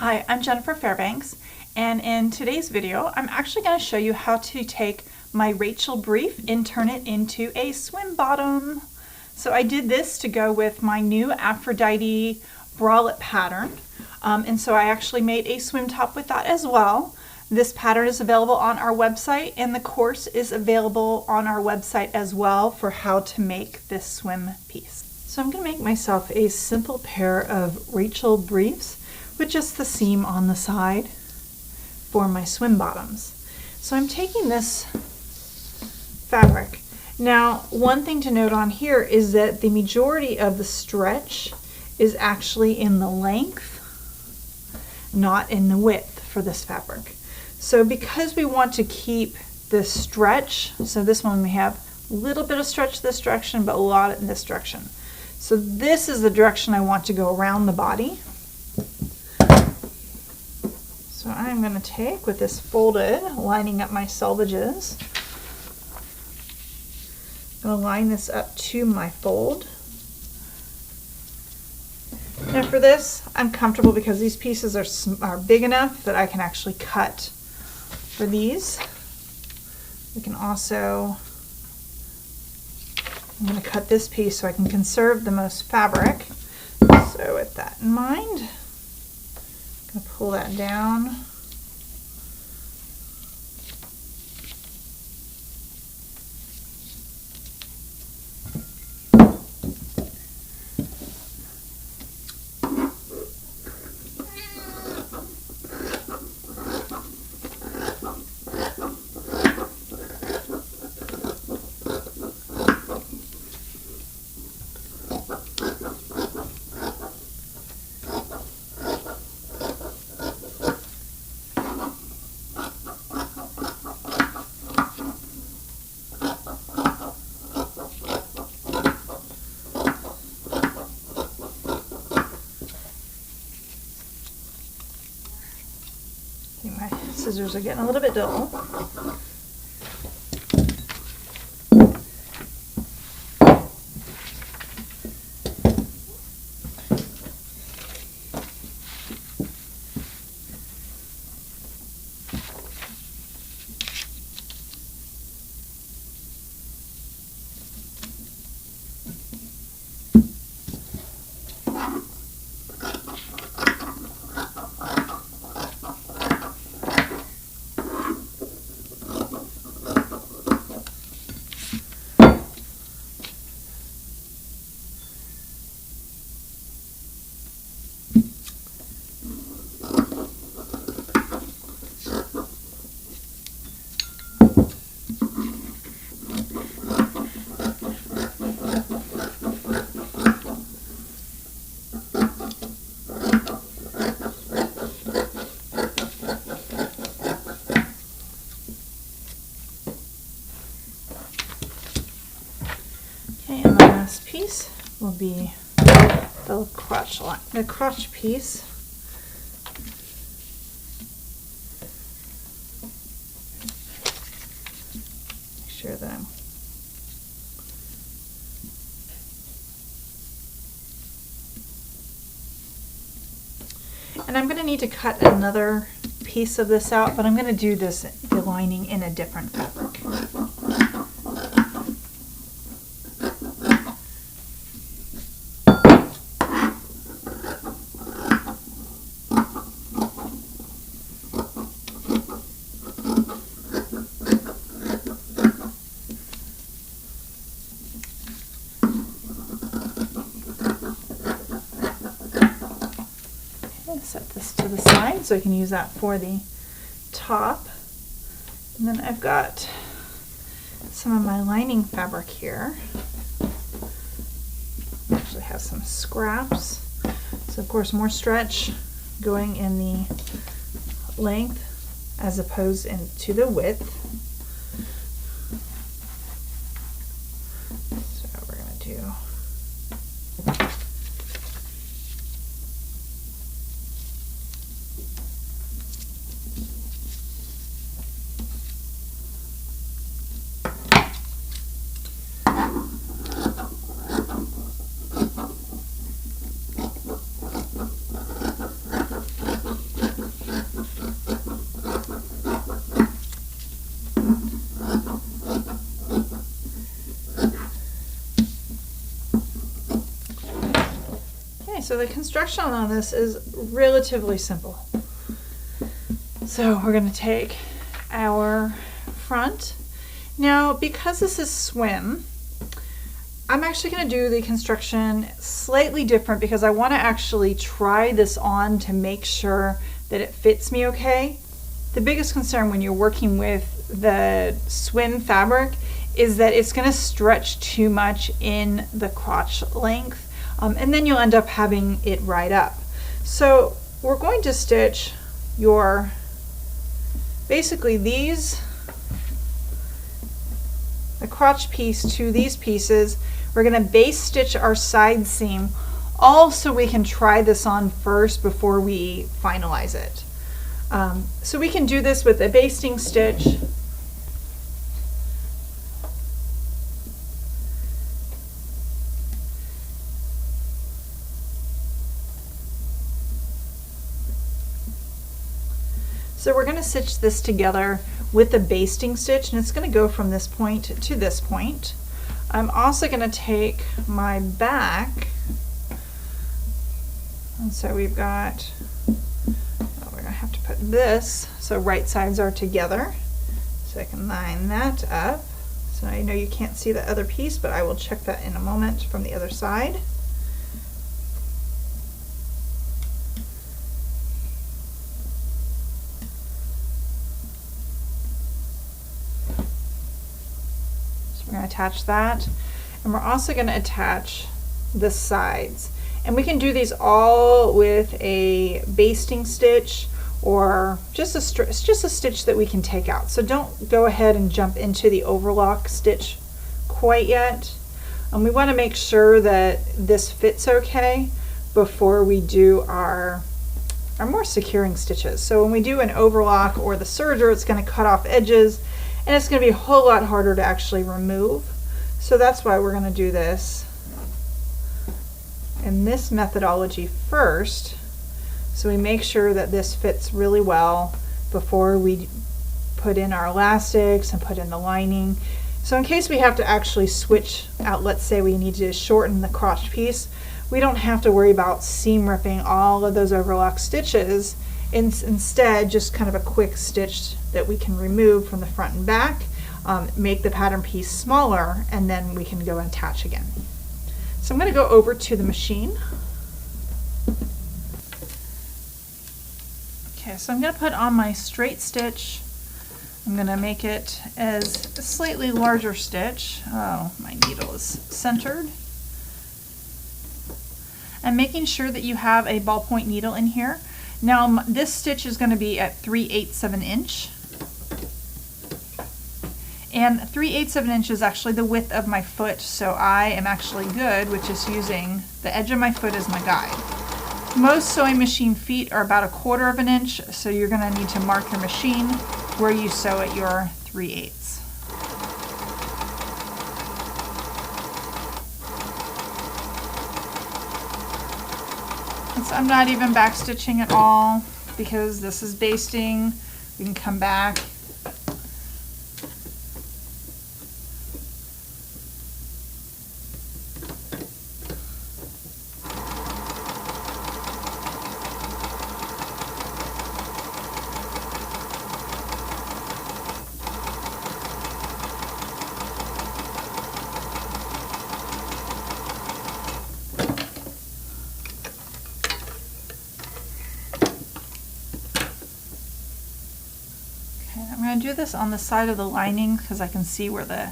Hi, I'm Jennifer Fairbanks, and in today's video I'm actually going to show you how to take my Rachel brief and turn it into a swim bottom. So I did this to go with my new Aphrodite Bralette pattern, and so I actually made a swim top with that as well. This pattern is available on our website, and the course is available on our website as well for how to make this swim piece. So I'm going to make myself a simple pair of Rachel briefs with just the seam on the side for my swim bottoms. So I'm taking this fabric. Now, one thing to note on here is that the majority of the stretch is actually in the length, not in the width for this fabric. So because we want to keep this stretch, so this one we have a little bit of stretch this direction, but a lot in this direction. So this is the direction I want to go around the body. So I'm going to take with this folded, lining up my selvages. I'm going to line this up to my fold. Now for this, I'm comfortable because these pieces are big enough that I can actually cut for these. We can also, I'm going to cut this piece so I can conserve the most fabric. So with that in mind, I'm going to pull that down. My scissors are getting a little bit dull. Okay, and the last piece will be the crotch line, the crotch piece. Make sure that I'm going to need to cut another piece of this out, but I'm going to do the lining in a different fabric. Set this to the side so I can use that for the top. And then I've got some of my lining fabric here. I actually have some scraps. So of course more stretch going in the length as opposed to the width. So we're going to do so the construction on this is relatively simple. So we're going to take our front. Now, because this is swim, I'm actually going to do the construction slightly different because I want to actually try this on to make sure that it fits me okay. The biggest concern when you're working with the swim fabric is that it's going to stretch too much in the crotch length, and then you'll end up having it right up. So we're going to stitch basically the crotch piece to these pieces. We're going to base stitch our side seam, all so we can try this on first before we finalize it. So we can do this with a basting stitch. So we're going to stitch this together with a basting stitch, and it's going to go from this point to this point. I'm also going to take my back, and so we've got, we're going to have to put this so right sides are together. So I can line that up. So I know you can't see the other piece, but I will check that in a moment from the other side. We're going to attach that, and we're also going to attach the sides, and we can do these all with a basting stitch or just a stitch that we can take out. So don't go ahead and jump into the overlock stitch quite yet. We want to make sure that this fits okay before we do our more securing stitches. So when we do an overlock or the serger, it's going to cut off edges, and it's going to be a whole lot harder to actually remove. So that's why we're going to do this in this methodology first, so we make sure that this fits really well before we put in our elastics and put in the lining. So in case we have to actually switch out, let's say we need to shorten the crotch piece, we don't have to worry about seam ripping all of those overlock stitches. Instead, just kind of a quick stitch that we can remove from the front and back, make the pattern piece smaller, and then we can go and attach again. So I'm going to go over to the machine. Okay, so I'm going to put on my straight stitch. I'm going to make it as a slightly larger stitch. Oh, my needle is centered. And making sure that you have a ballpoint needle in here. Now this stitch is going to be at 3/8 of an inch, and 3/8 of an inch is actually the width of my foot, so I am actually good with just using the edge of my foot as my guide. Most sewing machine feet are about 1/4 of an inch, so you're going to need to mark your machine where you sew at your 3/8. So I'm not even back stitching at all because this is basting. We can come back. I'm going to do this on the side of the lining because I can see where the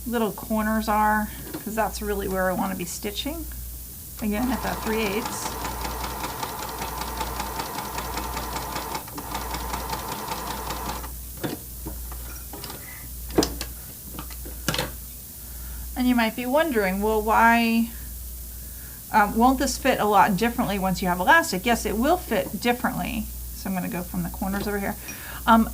little corners are, because that's really where I want to be stitching. Again, at that 3/8. And you might be wondering, well, why won't this fit a lot differently once you have elastic? Yes, it will fit differently. So I'm going to go from the corners over here.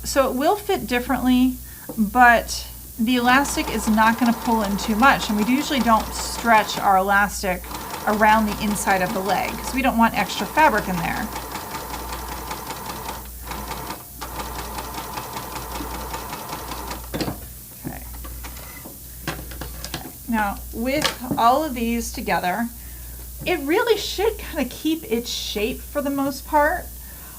So it will fit differently, but the elastic is not going to pull in too much, and we usually don't stretch our elastic around the inside of the leg because we don't want extra fabric in there. Okay. Now with all of these together, it really should kind of keep its shape for the most part.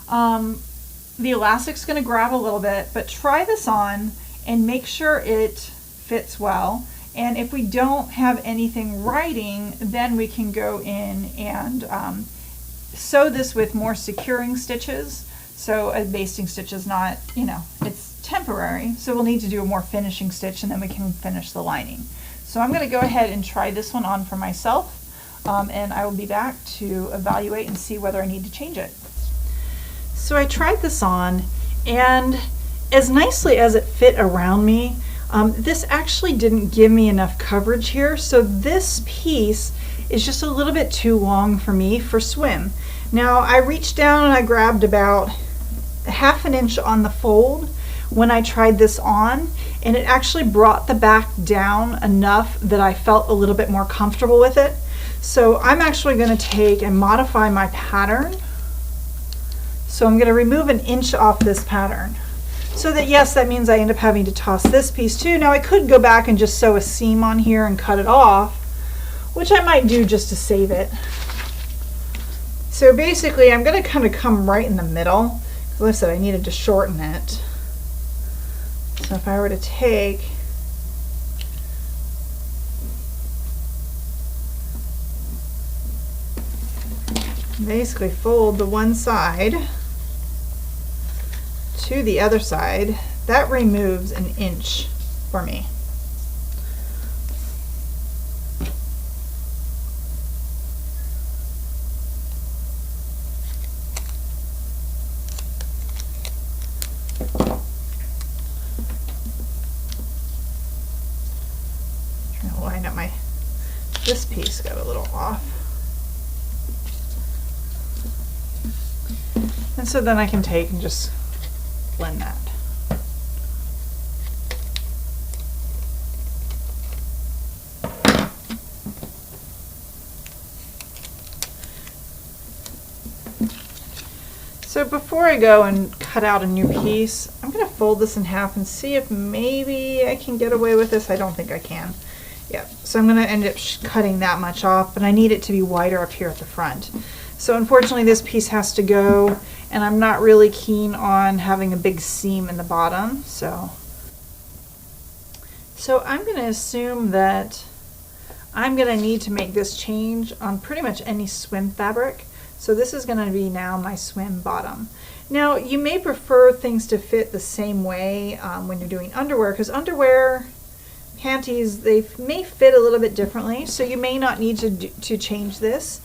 The elastic's going to grab a little bit, but try this on and make sure it fits well. And if we don't have anything riding, then we can go in and sew this with more securing stitches. So a basting stitch is not, you know, it's temporary. So we'll need to do a more finishing stitch and then we can finish the lining. So I'm going to go ahead and try this one on for myself. And I will be back to evaluate and see whether I need to change it. So I tried this on, and as nicely as it fit around me, this actually didn't give me enough coverage here. So this piece is just a little bit too long for me for swim. Now I reached down and I grabbed about 1/2 inch on the fold when I tried this on, and it actually brought the back down enough that I felt a little bit more comfortable with it. So I'm actually going to take and modify my pattern. So I'm going to remove 1 inch off this pattern. So that, yes, that means I end up having to toss this piece too. Now I could go back and just sew a seam on here and cut it off, which I might do just to save it. So basically I'm going to kind of come right in the middle. Like I said, I needed to shorten it. So if I were to take basically fold the one side to the other side, that removes 1 inch for me. Trying to line up this piece got a little off. And so then I can take and just blend that. So before I go and cut out a new piece, I'm going to fold this in half and see if maybe I can get away with this. I don't think I can. Yep. So I'm going to end up cutting that much off, but I need it to be wider up here at the front. So unfortunately this piece has to go, and I'm not really keen on having a big seam in the bottom. So I'm going to assume that I'm going to need to make this change on pretty much any swim fabric. So this is going to be now my swim bottom. Now you may prefer things to fit the same way when you're doing underwear, because underwear, panties, they may fit a little bit differently. So you may not need to change this.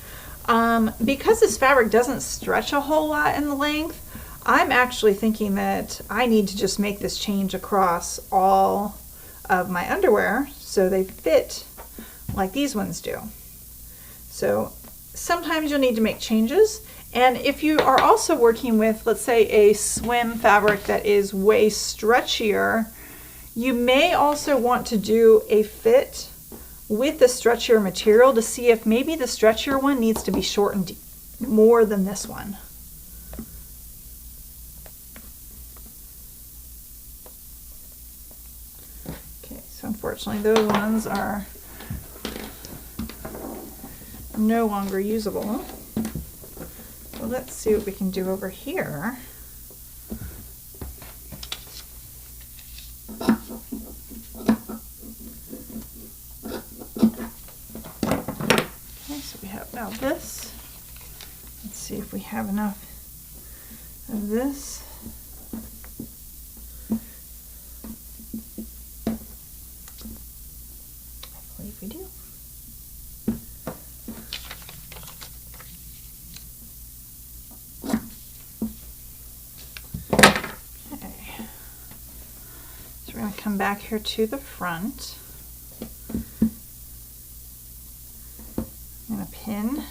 Because this fabric doesn't stretch a whole lot in the length, I'm actually thinking that I need to just make this change across all of my underwear so they fit like these ones do. So sometimes you'll need to make changes, and if you are also working with, let's say, a swim fabric that is way stretchier, you may also want to do a fit with the stretchier material to see if maybe the stretchier one needs to be shortened more than this one. Okay, so unfortunately those ones are no longer usable. So let's see what we can do over here. Now this, let's see if we have enough of this. I believe we do. Okay, so we're going to come back here to the front. Pin.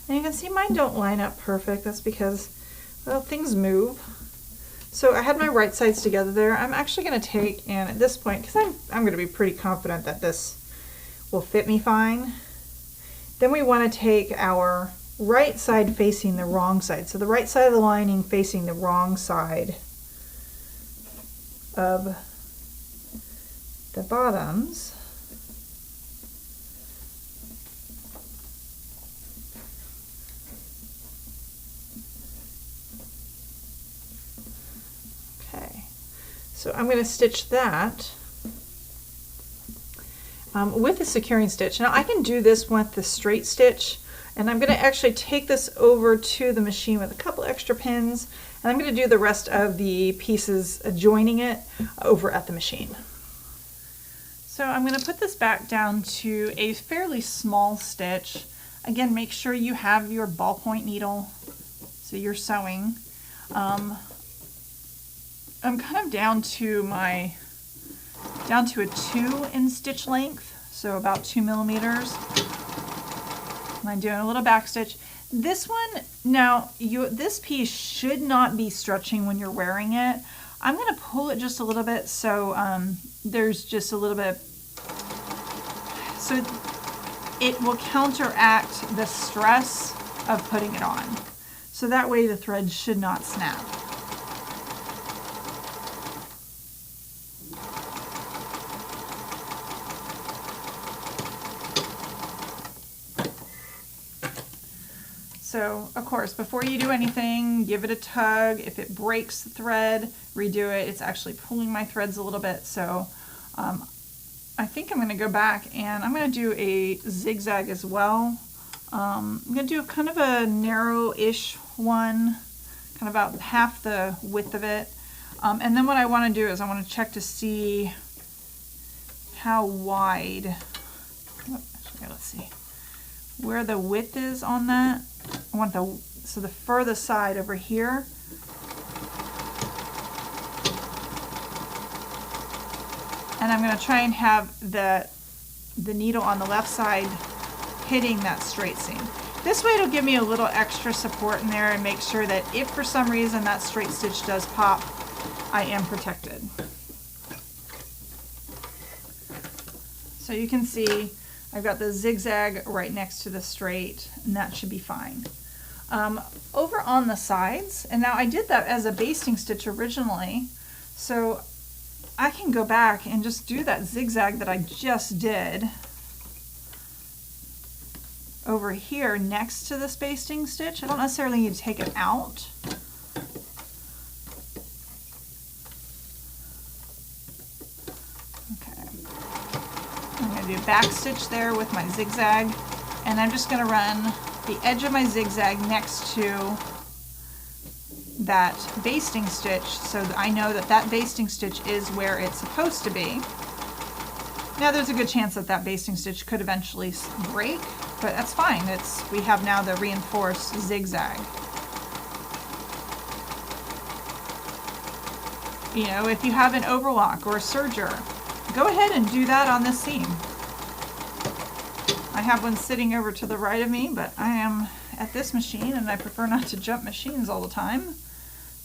And you can see mine don't line up perfect. That's because, well, things move. So I had my right sides together there. I'm actually going to take, and at this point, because I'm going to be pretty confident that this will fit me fine, then we want to take our right side facing the wrong side. So the right side of the lining facing the wrong side of the bottoms. Okay, so I'm going to stitch that with a securing stitch. Now I can do this with the straight stitch, and I'm going to actually take this over to the machine with a couple extra pins, and I'm going to do the rest of the pieces joining it over at the machine. So I'm going to put this back down to a fairly small stitch. Again, make sure you have your ballpoint needle so you're sewing. I'm kind of down to a 2 in stitch length, so about 2 millimeters. And I'm doing a little back stitch. This one, now this piece should not be stretching when you're wearing it. I'm going to pull it just a little bit so there's just a little bit, so it will counteract the stress of putting it on. So that way the thread should not snap. So, of course, before you do anything, give it a tug. If it breaks the thread, redo it. It's actually pulling my threads a little bit, so I think I'm going to go back and I'm going to do a zigzag as well. I'm going to do kind of a narrow-ish one, kind of about half the width of it. And then what I want to do is I want to check to see how wide, actually, let's see, where the width is on that. I want the furthest side over here. And I'm going to try and have the needle on the left side hitting that straight seam. This way it'll give me a little extra support in there and make sure that if for some reason that straight stitch does pop, I am protected. So you can see I've got the zigzag right next to the straight, and that should be fine. Over on the sides, and now I did that as a basting stitch originally, so I can go back and just do that zigzag that I just did over here next to this basting stitch. I don't necessarily need to take it out. I'm going to do a back stitch there with my zigzag, and I'm just going to run the edge of my zigzag next to that basting stitch so that I know that that basting stitch is where it's supposed to be. Now there's a good chance that that basting stitch could eventually break, but that's fine. We have now the reinforced zigzag. You know, if you have an overlock or a serger, go ahead and do that on this seam. I have one sitting over to the right of me, but I am at this machine and I prefer not to jump machines all the time.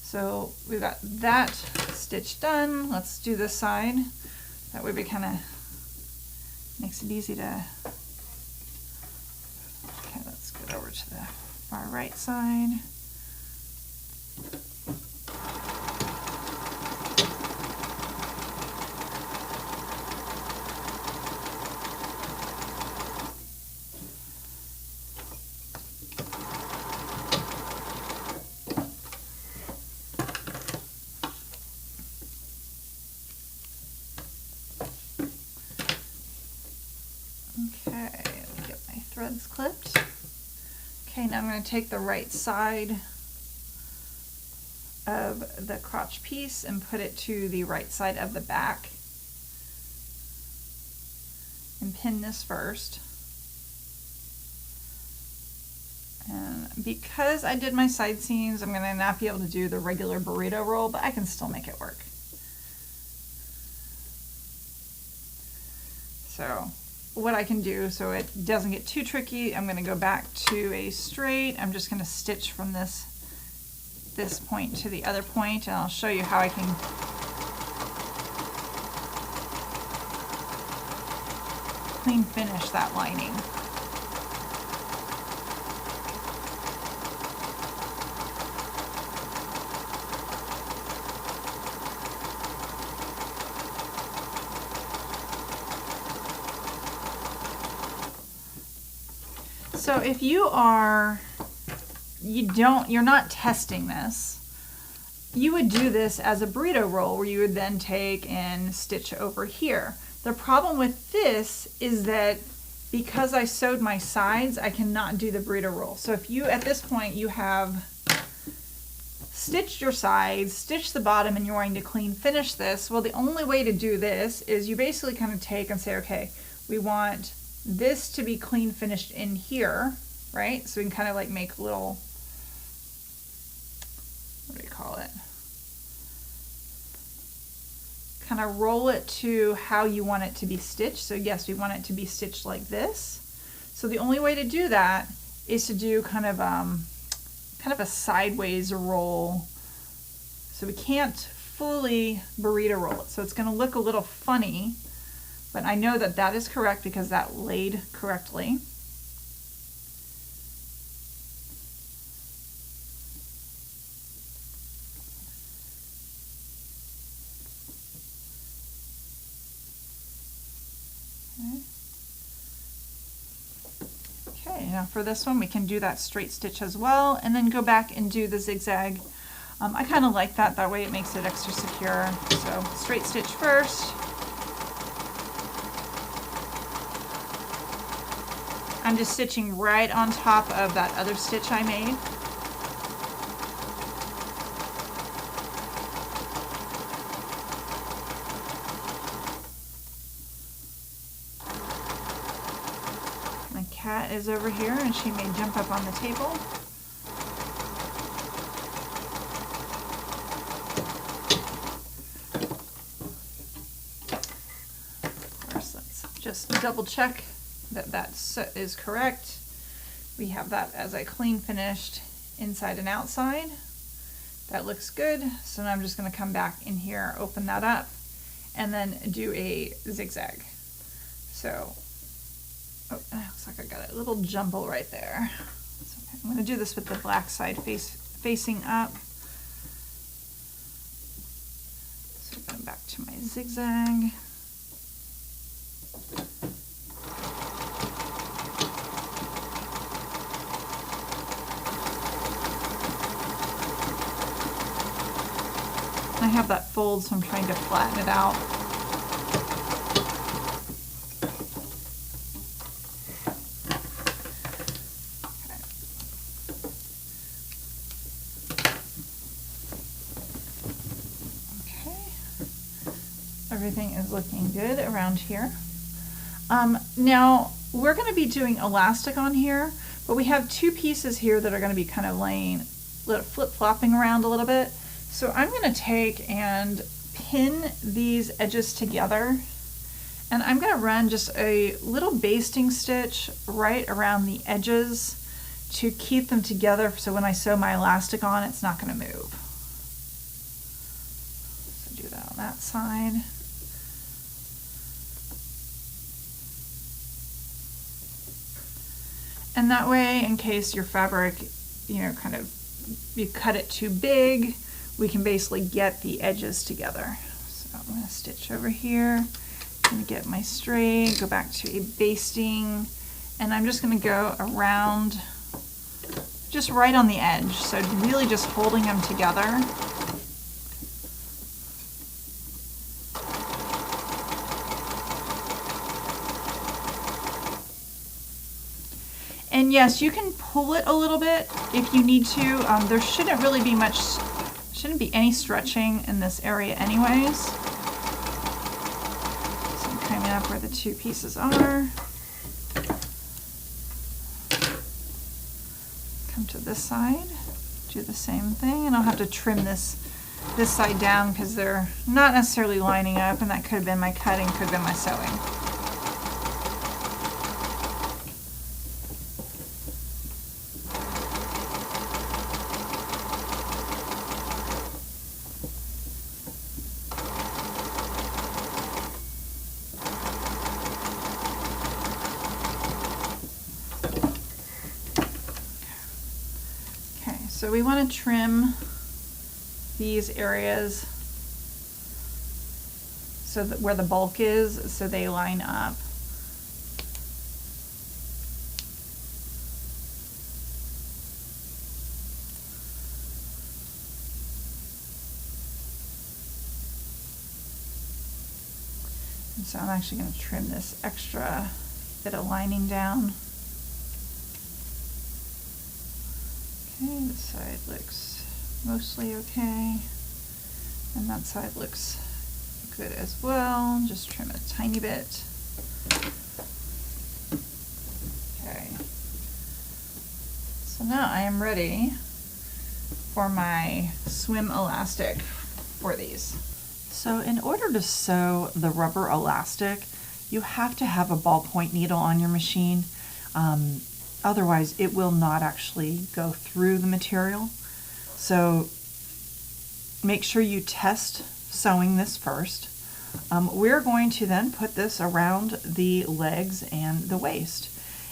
So we've got that stitch done. Let's do this side. That way we kind of makes it easy to, okay, let's get over to the far right side. Okay, let me get my threads clipped. Okay, now I'm going to take the right side of the crotch piece and put it to the right side of the back and pin this first. And because I did my side seams, I'm going to not be able to do the regular burrito roll, but I can still make it work. So what I can do so it doesn't get too tricky, I'm going to go back to a straight. I'm just going to stitch from this point to the other point, and I'll show you how I can clean finish that lining. So if you're not testing this, you would do this as a burrito roll where you would then take and stitch over here. The problem with this is that because I sewed my sides, I cannot do the burrito roll. So if you, at this point, you have stitched your sides, stitched the bottom, and you're wanting to clean finish this, well, the only way to do this is you basically kind of take and say, okay, we want this to be clean finished in here, right? So we can kind of like make little, what do you call it? Kind of roll it to how you want it to be stitched. So yes, we want it to be stitched like this. So the only way to do that is to do kind of a sideways roll. So we can't fully burrito roll it. So it's going to look a little funny, but I know that that is correct because that laid correctly. Okay, now for this one we can do that straight stitch as well and then go back and do the zigzag. I kind of like that, that way it makes it extra secure. So straight stitch first. I'm just stitching right on top of that other stitch I made. My cat is over here and she may jump up on the table. Of course, let's just double check that that is correct. We have that as a clean finished inside and outside. That looks good. So now I'm just going to come back in here, open that up, and then do a zigzag. So, oh, it looks like I got a little jumble right there. So I'm going to do this with the black side facing up. So going back to my zigzag. I have that fold, so I'm trying to flatten it out. Okay. Everything is looking good around here. Now, we're going to be doing elastic on here, but we have two pieces here that are going to be kind of laying, flip-flopping around a little bit. So I'm going to take and pin these edges together, and I'm going to run just a little basting stitch right around the edges to keep them together so when I sew my elastic on, it's not going to move. So do that on that side. And that way, in case your fabric, kind of, you cut it too big, we can basically get the edges together. So I'm going to stitch over here, I'm going to get my straight, go back to a basting, and I'm just going to go around just right on the edge. So really just holding them together. And yes, you can pull it a little bit if you need to. There shouldn't really be much, shouldn't be any stretching in this area anyways. So I'm coming up where the two pieces are. Come to this side, do the same thing, and I'll have to trim this side down because they're not necessarily lining up, and that could have been my cutting, could have been my sewing. So we want to trim these areas so that where the bulk is, so they line up. So I'm actually going to trim this extra bit of lining down. Okay, this side looks mostly okay, and that side looks good as well. Just trim a tiny bit. Okay, so now I am ready for my swim elastic for these. So in order to sew the rubber elastic, you have to have a ballpoint needle on your machine. Otherwise, it will not actually go through the material. So make sure you test sewing this first. We're going to then put this around the legs and the waist.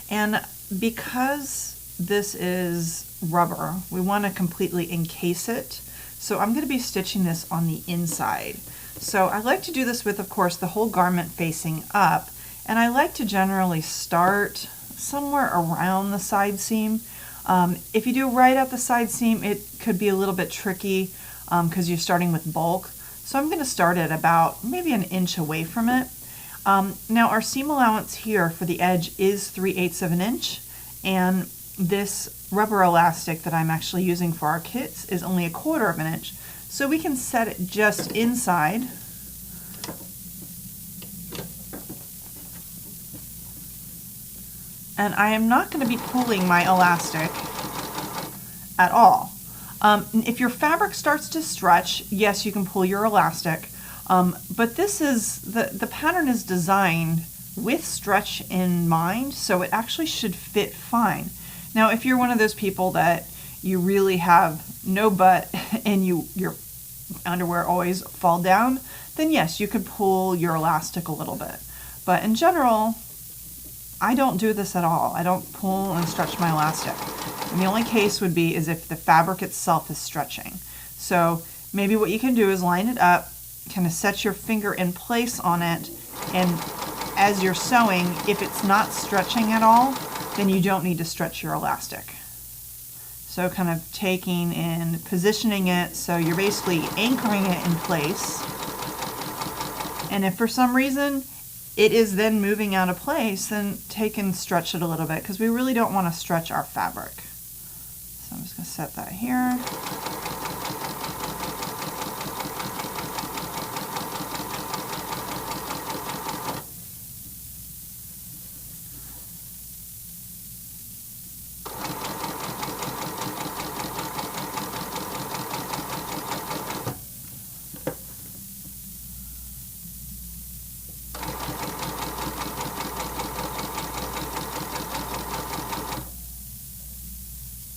And because this is rubber, we want to completely encase it. So I'm going to be stitching this on the inside. So I like to do this with, of course, the whole garment facing up. And I like to generally start somewhere around the side seam. If you do right at the side seam, it could be a little bit tricky because you're starting with bulk. So I'm going to start at about maybe an inch away from it. Now our seam allowance here for the edge is 3/8 of an inch, and this rubber elastic that I'm actually using for our kits is only 1/4 of an inch. So we can set it just inside. And I am not going to be pulling my elastic at all. If your fabric starts to stretch, yes, you can pull your elastic. But this is, the pattern is designed with stretch in mind, so it actually should fit fine. Now, if you're one of those people that you really have no butt and your underwear always fall down, then yes, you could pull your elastic a little bit. But in general, I don't do this at all. I don't pull and stretch my elastic. And the only case would be is if the fabric itself is stretching. So maybe what you can do is line it up, kind of set your finger in place on it, and as you're sewing, if it's not stretching at all, then you don't need to stretch your elastic. So kind of taking and positioning it so you're basically anchoring it in place. And if for some reason it is then moving out of place, then take and stretch it a little bit, because we really don't want to stretch our fabric. So I'm just going to set that here.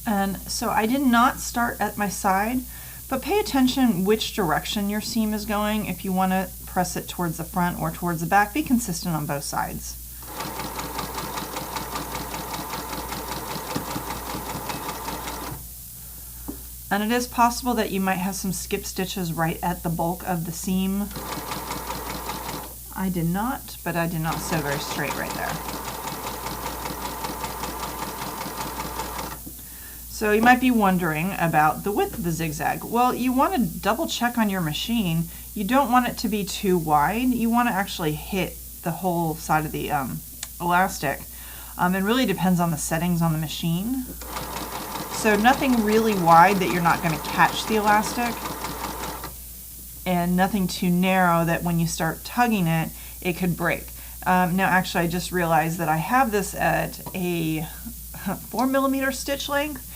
And so I did not start at my side, but pay attention which direction your seam is going. If you want to press it towards the front or towards the back, be consistent on both sides. And it is possible that you might have some skip stitches right at the bulk of the seam. I did not, but I did not sew very straight right there. So you might be wondering about the width of the zigzag. Well, you want to double check on your machine. You don't want it to be too wide. You want to actually hit the whole side of the elastic. It really depends on the settings on the machine. So nothing really wide that you're not going to catch the elastic, and nothing too narrow that when you start tugging it, it could break. Now actually I just realized that I have this at a 4mm stitch length,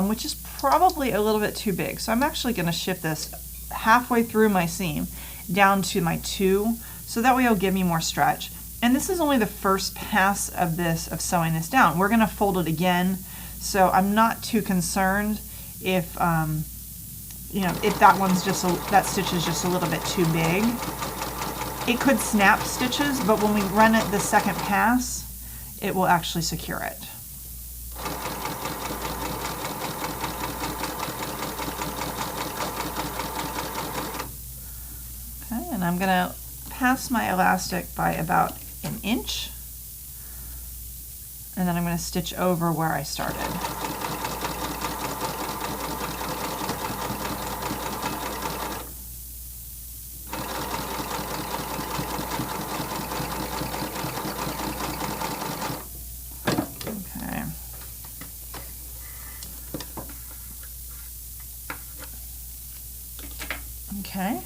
which is probably a little bit too big. So I'm actually going to shift this halfway through my seam down to my 2, so that way it'll give me more stretch. And this is only the first pass of sewing this down. We're going to fold it again, so I'm not too concerned if if that stitch is just a little bit too big. It could snap stitches, but when we run it the second pass, it will actually secure it. Okay, and I'm going to pass my elastic by about an inch, and then I'm going to stitch over where I started. Okay,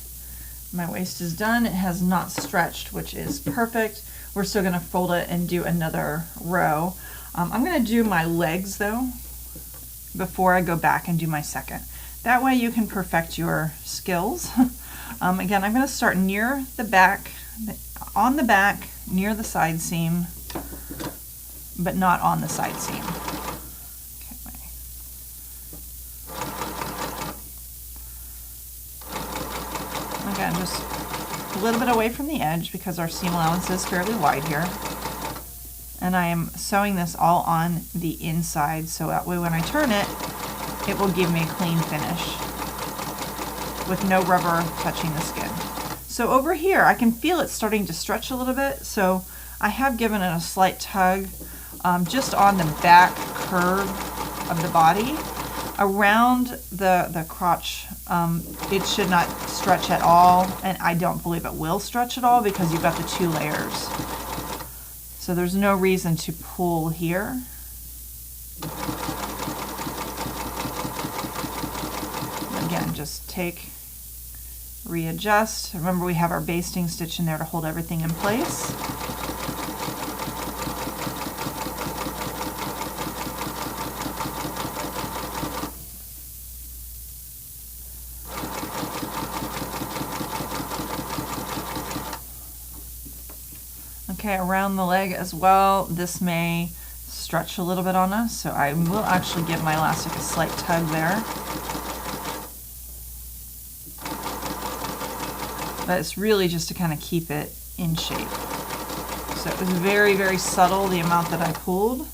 my waist is done. It has not stretched, which is perfect. We're still gonna fold it and do another row. I'm gonna do my legs though before I go back and do my second. That way you can perfect your skills. Again, I'm gonna start near the back, on the back, near the side seam, but not on the side seam. Again, just a little bit away from the edge because our seam allowance is fairly wide here. And I am sewing this all on the inside so that way when I turn it, it will give me a clean finish with no rubber touching the skin. So over here, I can feel it starting to stretch a little bit, so I have given it a slight tug just on the back curve of the body. Around the crotch, it should not stretch at all, and I don't believe it will stretch at all because you've got the two layers. So there's no reason to pull here. Again, just take, readjust. Remember, we have our basting stitch in there to hold everything in place. Okay, around the leg as well, this may stretch a little bit on us, so I will actually give my elastic a slight tug there. But it's really just to kind of keep it in shape. So it was very, very subtle, the amount that I pulled.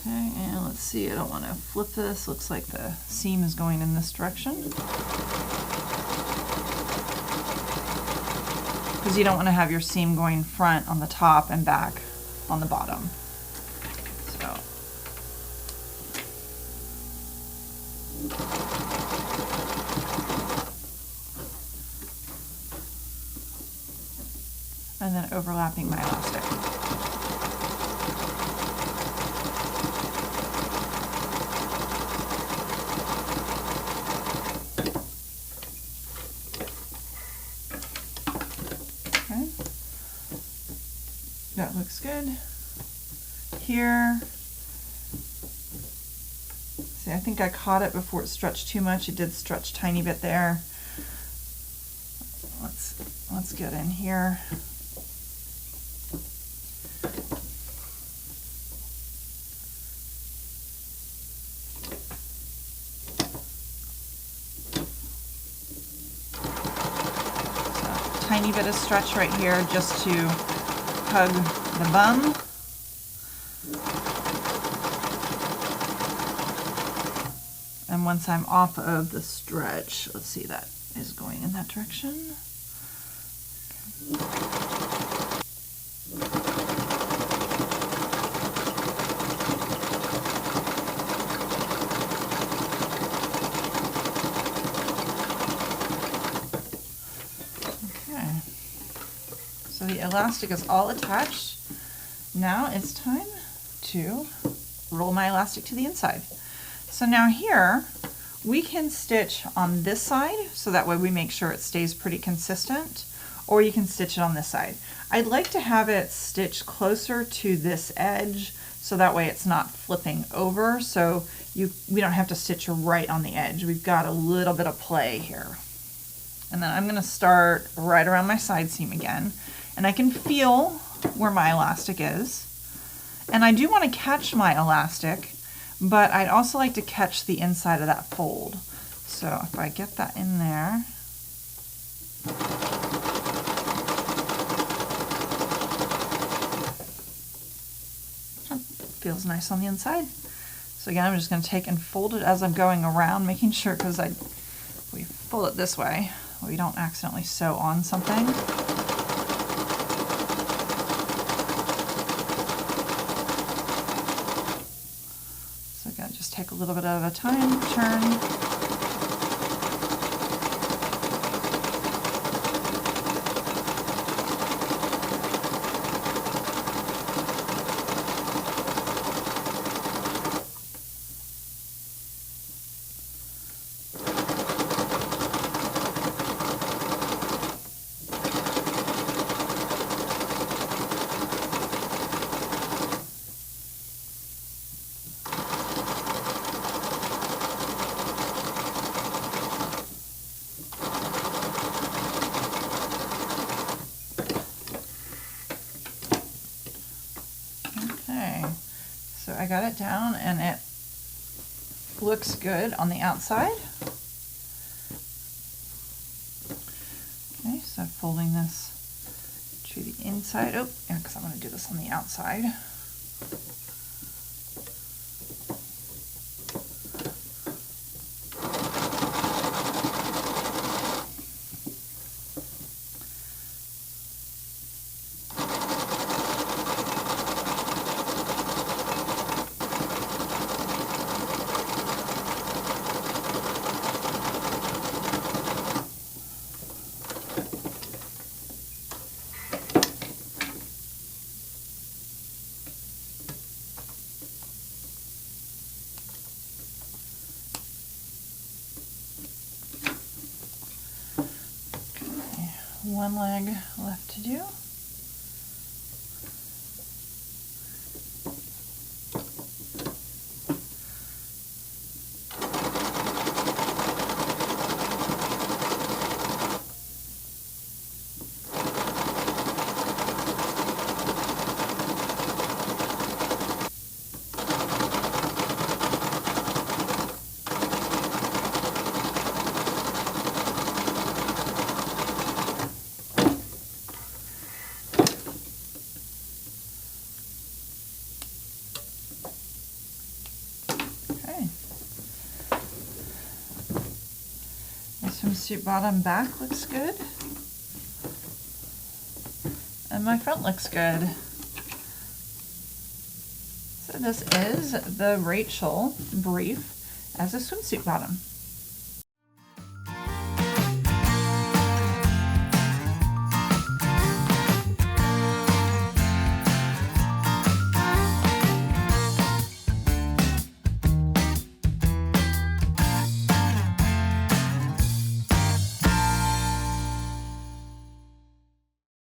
Okay, and let's see, I don't want to flip this. Looks like the seam is going in this direction. Because you don't want to have your seam going front on the top and back on the bottom. So. And then overlapping my elastic. That looks good. Here, see, I think I caught it before it stretched too much. It did stretch a tiny bit there. Let's get in here. So, tiny bit of stretch right here just to hug the bum. And once I'm off of the stretch, let's see, that is going in that direction. Okay. So the elastic is all attached. Now it's time to roll my elastic to the inside. So now here we can stitch on this side, so that way we make sure it stays pretty consistent, or you can stitch it on this side. I'd like to have it stitched closer to this edge so that way it's not flipping over, so we don't have to stitch right on the edge. We've got a little bit of play here. And then I'm going to start right around my side seam again, and I can feel where my elastic is. And I do want to catch my elastic, but I'd also like to catch the inside of that fold. So if I get that in there, feels nice on the inside. So again, I'm just going to take and fold it as I'm going around, making sure, because if we fold it this way, we don't accidentally sew on something. So again, just take a little bit at a time, turn. got it down and it looks good on the outside. Okay, so I'm folding this to the inside. Oh, yeah, because I'm going to do this on the outside. One leg left to do. Swimsuit bottom back looks good, and my front looks good. So this is the Rachel brief as a swimsuit bottom.